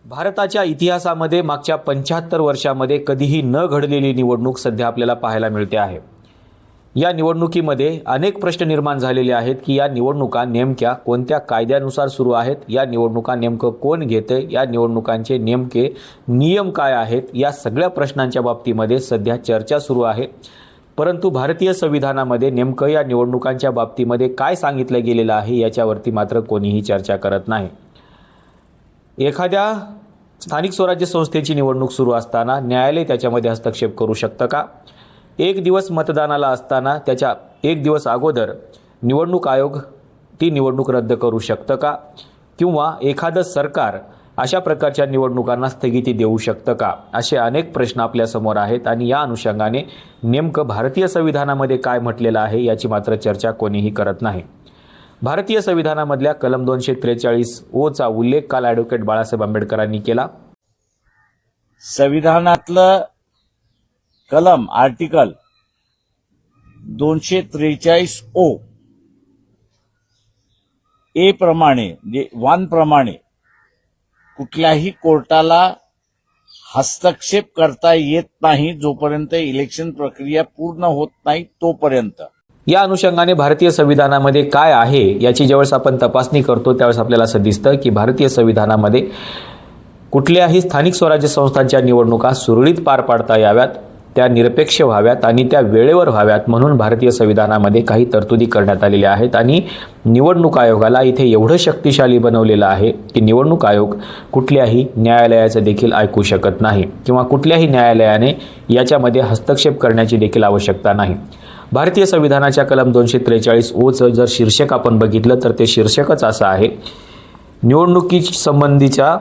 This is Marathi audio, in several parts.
भारताच्या इतिहासामध्ये मागच्या 75 वर्षामध्ये कधीही न घडलेली निवडणूक सध्या आपल्याला पाहायला मिळते आहे। या निवडणुकीमध्ये अनेक प्रश्न निर्माण झालेले आहेत की या निवडणुका नेमक्या कोणत्या कायद्यानुसार सुरू आहेत, या निवडणुका नेमकं कोण घेते, या निवडणुकांचे नेमके नियम काय आहेत, या सगळ्या प्रश्नांच्या बाबतीमध्ये सध्या चर्चा सुरू आहे। परंतु भारतीय संविधानामध्ये नेमकं या निवडणुकांच्या बाबतीमध्ये काय सांगितलं गेलेलं आहे याच्यावरती मात्र कोणीही चर्चा करत नाही। एखाद्या स्थानिक स्वराज्य संस्थेची निवडणूक सुरू असताना न्यायालय त्याच्यामध्ये हस्तक्षेप करू शकतं का? एक दिवस मतदानाला असताना त्याच्या एक दिवस अगोदर निवडणूक आयोग ती निवडणूक रद्द करू शकतं का? किंवा एखादं सरकार अशा प्रकारच्या निवडणुकांना स्थगिती देऊ शकतं का? असे अनेक प्रश्न आपल्या समोर आहेत आणि या अनुषंगाने नेमकं भारतीय संविधानामध्ये काय म्हटलेलं आहे याची मात्र चर्चा कोणीही करत नाही। भारतीय संविधानामधल्या कलम 243 ओचा उल्लेख काल ॲडव्होकेट बाळासाहेब आंबेडकरांनी केला। संविधानातलं कलम आर्टिकल 243 ओ ए प्रमाणे म्हणजे 1 प्रमाणे कुठल्याही कोर्टाला हस्तक्षेप करता येत नाही जोपर्यंत इलेक्शन प्रक्रिया पूर्ण होत नाही तोपर्यंत। या अनुषंगाने भारतीय संविधानामध्ये काय आहे याची ज्यावेळेस आपण तपासणी करतो त्यावेळेस आपल्याला असं दिसतं की भारतीय संविधानामध्ये कुठल्याही स्थानिक स्वराज्य संस्थांच्या निवडणुका सुरळीत पार पाडता याव्यात, त्या निरपेक्ष व्हाव्यात आणि त्या वेळेवर व्हाव्यात म्हणून भारतीय संविधानामध्ये काही तरतुदी करण्यात आलेल्या आहेत। आणि निवडणूक आयोगाला इथे एवढं शक्तिशाली बनवलेलं आहे की निवडणूक आयोग कुठल्याही न्यायालयाचं देखील ऐकू शकत नाही किंवा कुठल्याही न्यायालयाने याच्यामध्ये हस्तक्षेप करण्याची देखील आवश्यकता नाही। भारतीय संविधानाच्या कलम 243 ओचं जर शीर्षक आपण बघितलं तर ते शीर्षकच असं आहे, निवडणुकी संबंधीच्या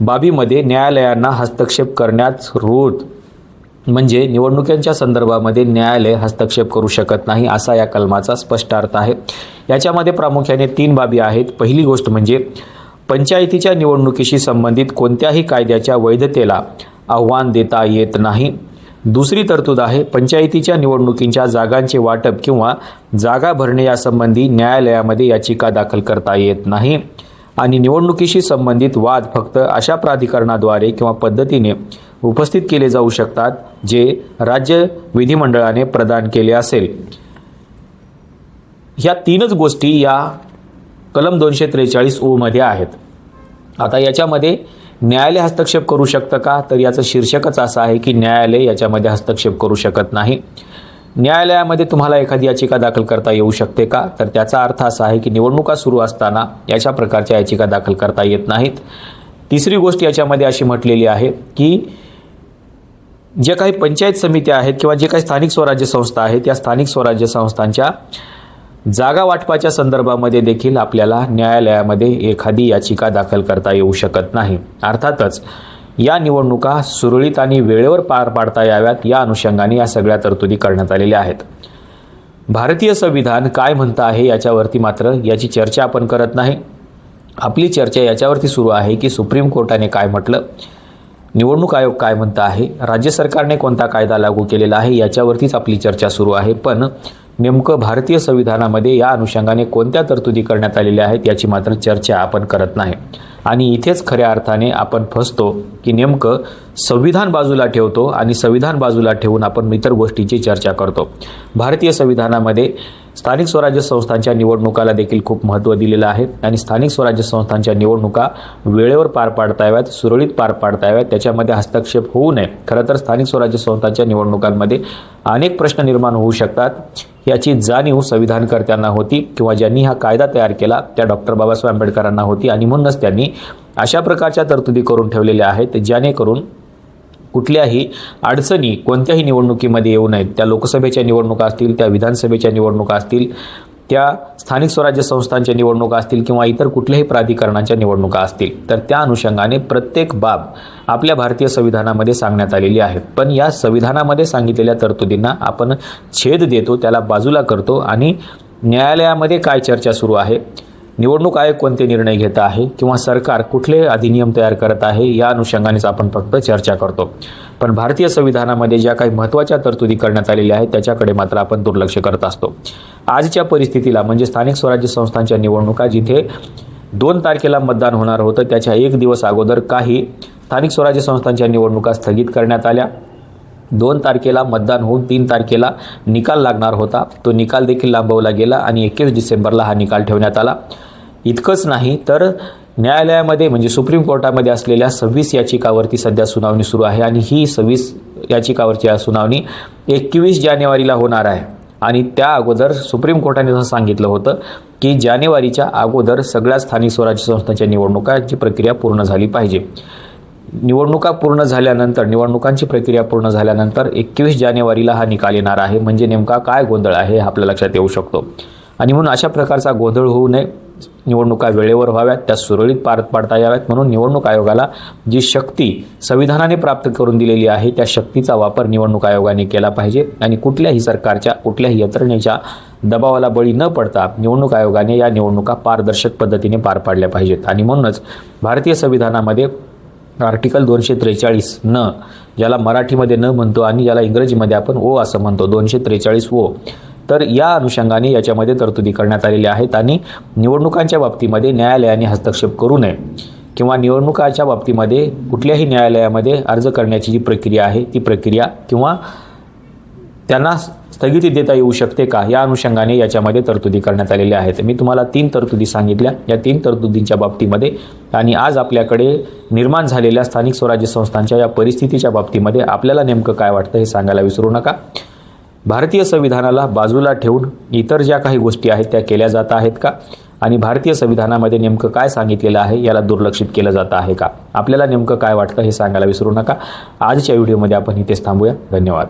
बाबीमध्ये न्यायालयांना हस्तक्षेप करण्यास रोध, म्हणजे निवडणुकांच्या संदर्भामध्ये न्यायालय हस्तक्षेप करू शकत नाही असा या कलमाचा स्पष्ट अर्थ आहे। याच्यामध्ये प्रामुख्याने 3 बाबी आहेत। पहिली गोष्ट म्हणजे पंचायतीच्या निवडणुकीशी संबंधित कोणत्याही कायद्याच्या वैधतेला आव्हान देता येत नाही। दुसरी तरतूद आहे पंचायतीच्या निवडणुकींच्या जागांचे वाटप किंवा जागा भरणे यासंबंधी न्यायालयामध्ये याचिका दाखल करता येत नाही। आणि निवडणुकीशी संबंधित वाद फक्त अशा प्राधिकरणाद्वारे किंवा पद्धतीने उपस्थित केले जाऊ शकतात जे राज्य विधिमंडळाने प्रदान केले असेल। ह्या 3च गोष्टी या कलम 243 ओ मध्ये आहेत। आता याच्यामध्ये न्यायालय हस्तक्षेप करू शकतं का? तर याचं शीर्षकच असं आहे की न्यायालय याच्यामध्ये हस्तक्षेप करू शकत नाही। न्यायालयामध्ये तुम्हाला एखादी याचिका दाखल करता येऊ शकते का? तर त्याचा अर्थ असा आहे की निवडणुका सुरू असताना याच्या प्रकारच्या याचिका दाखल करता येत नाहीत। तिसरी गोष्ट याच्यामध्ये अशी म्हटलेली आहे की जे काही पंचायत समित्या आहेत किंवा जे काही स्थानिक स्वराज्य संस्था आहेत या स्थानिक स्वराज्य संस्थांच्या जागा वाटपाच्या संदर्भामध्ये देखील आपल्याला न्यायालयामध्ये एखादी याचिका दाखल करता येऊ शकत नाही। अर्थातच या निवडणुका सुरळीत आणि वेळेवर पार पाडता याव्यात या अनुषंगाने या सगळ्या तरतुदी करण्यात आलेल्या आहेत। भारतीय संविधान काय म्हणतं आहे याच्यावरती मात्र याची चर्चा आपण करत नाही। आपली चर्चा याच्यावरती सुरू आहे की सुप्रीम कोर्टाने काय म्हटलं, निवडणूक आयोग काय म्हणतं आहे, राज्य सरकारने कोणता कायदा लागू केलेला आहे याच्यावरतीच आपली चर्चा सुरू आहे। पण नेमकं भारतीय संविधानामध्ये या अनुषंगाने कोणत्या तरतुदी करण्यात आलेल्या आहेत याची मात्र चर्चा आपण करत नाही। आणि इथेच खऱ्या अर्थाने आपण फसतो की नेमकं संविधान बाजूला ठेवतो आणि संविधान बाजूला ठेवून आपण इतर गोष्टीची चर्चा करतो। भारतीय संविधानामध्ये स्थानिक स्वराज्य संस्थांच्या निवडणुकाला देखील खूप महत्त्व दिलेलं आहे आणि स्थानिक स्वराज्य संस्थांच्या निवडणुका वेळेवर पार पाडता याव्यात, सुरळीत पार पाडता याव्यात, त्याच्यामध्ये हस्तक्षेप होऊ नये। खरं तर स्थानिक स्वराज्य संस्थांच्या निवडणुकांमध्ये अनेक प्रश्न निर्माण होऊ शकतात याची जाणीव संविधानकर्त्यांना होती किंवा ज्यांनी हा कायदा तयार केला त्या डॉक्टर बाबासाहेब आंबेडकरांना होती आणि म्हणूनच त्यांनी अशा प्रकारच्या तरतुदी करून ठेवलेल्या आहेत जेणेकरून कुठल्याही अडचणी कोणत्याही निवडणुकीमध्ये येऊ नयेत। त्या लोकसभेच्या निवडणुका असतील, त्या विधानसभेच्या निवडणुका असतील, त्या स्थानिक स्वराज्य संस्थांच्या निवडणुका असतील किंवा इतर कुठल्याही प्राधिकरणांच्या निवडणुका असतील तर त्या अनुषंगाने प्रत्येक बाब आपल्या भारतीय संविधानामध्ये सांगण्यात आलेली आहे। पण या संविधानामध्ये सांगितलेल्या तरतुदींना आपण छेद देतो, त्याला बाजूला करतो आणि न्यायालयामध्ये काय चर्चा सुरू आहे, निवडणूक आयोग कोणते निर्णय घेत आहे किंवा सरकार कुठले अधिनियम तयार करत आहे या अनुषंगानेच आपण फक्त चर्चा करतो। पण भारतीय संविधानामध्ये ज्या काही महत्त्वाच्या तरतुदी करण्यात आलेल्या आहेत त्याच्याकडे मात्र आपण दुर्लक्ष करत असतो। आजच्या परिस्थितीला म्हणजे स्थानिक स्वराज्य संस्थांच्या निवडणुका जिथे 2 तारखेला मतदान होणार होतं, त्याच्या 1 दिवस अगोदर काही स्थानिक स्वराज्य संस्थांच्या निवडणुका स्थगित करण्यात आल्या. 2 तारखेला मतदान होऊन 3 तारखेला निकाल लागणार होता, तो निकाल देखील लांबवला गेला आणि 21 डिसेंबरला हा निकाल ठेवण्यात आला. इतकंच नाही तर न्यायालयामध्ये म्हणजे सुप्रीम कोर्टामध्ये असलेल्या 26 याचिकावरती सध्या सुनावणी सुरू आहे आणि ही 26 याचिकावरची सुनावणी 21 जानेवारीला होणार आहे. आणि त्या अगोदर सुप्रीम कोर्टाने असं सांगितलं होतं की जानेवारीच्या अगोदर सगळ्या स्थानिक स्वराज्य संस्थांच्या निवडणुकांची प्रक्रिया पूर्ण झाली पाहिजे. निवडणुकांची प्रक्रिया पूर्ण झाल्यानंतर 21 जानेवारीला हा निकाल येणार आहे. म्हणजे नेमका काय गोंधळ आहे हे आपल्या लक्षात येऊ शकतो. आणि म्हणून अशा प्रकारचा गोंधळ होऊ नये, निवडणुका वेळेवर व्हाव्यात, त्या सुरळीत पार पाडता याव्यात म्हणून निवडणूक आयोगाला जी शक्ती संविधानाने प्राप्त करून दिलेली आहे त्या शक्तीचा वापर निवडणूक आयोगाने केला पाहिजे. आणि कुठल्याही सरकारच्या कुठल्याही यंत्रणेच्या दबावाला बळी न पडता निवडणूक आयोगाने या निवडणुका पारदर्शक पद्धतीने पार पाडल्या पाहिजेत. आणि म्हणूनच भारतीय संविधानामध्ये आर्टिकल 243 न, ज्याला मराठीमध्ये न म्हणतो आणि ज्याला इंग्रजीमध्ये आपण ओ असं म्हणतो, 243 ओ, तर या अनुषंगाने याच्यामध्ये तरतुदी करण्यात आलेल्या आहेत. आणि निवडणुकांच्या बाबतीमध्ये न्यायालयाने हस्तक्षेप करू नये किंवा निवडणुकाच्या बाबतीमध्ये कुठल्याही न्यायालयामध्ये अर्ज करण्याची जी प्रक्रिया आहे ती प्रक्रिया किंवा त्यांना स्थगिती देता येऊ शकते का, या अनुषंगाने याच्यामध्ये तरतुदी करण्यात आलेल्या आहेत. मी तुम्हाला 3 तरतुदी सांगितल्या. या 3 तरतुदींच्या बाबतीमध्ये आणि आज आपल्याकडे निर्माण झालेल्या स्थानिक स्वराज्य संस्थांच्या या परिस्थितीच्या बाबतीमध्ये आपल्याला नेमकं काय वाटतं हे सांगायला विसरू नका. भारतीय संविधानाला बाजूला ठेवून इतर ज्या काही गोष्टी आहेत त्या केल्या जात आहेत का, आणि भारतीय संविधानामध्ये नेमकं काय सांगितलेलं आहे याला दुर्लक्षित केलं जात आहे का, आपल्याला नेमकं काय वाटतं हे सांगायला विसरू नका. आजच्या व्हिडिओमध्ये आपण इथेच थांबूया. धन्यवाद.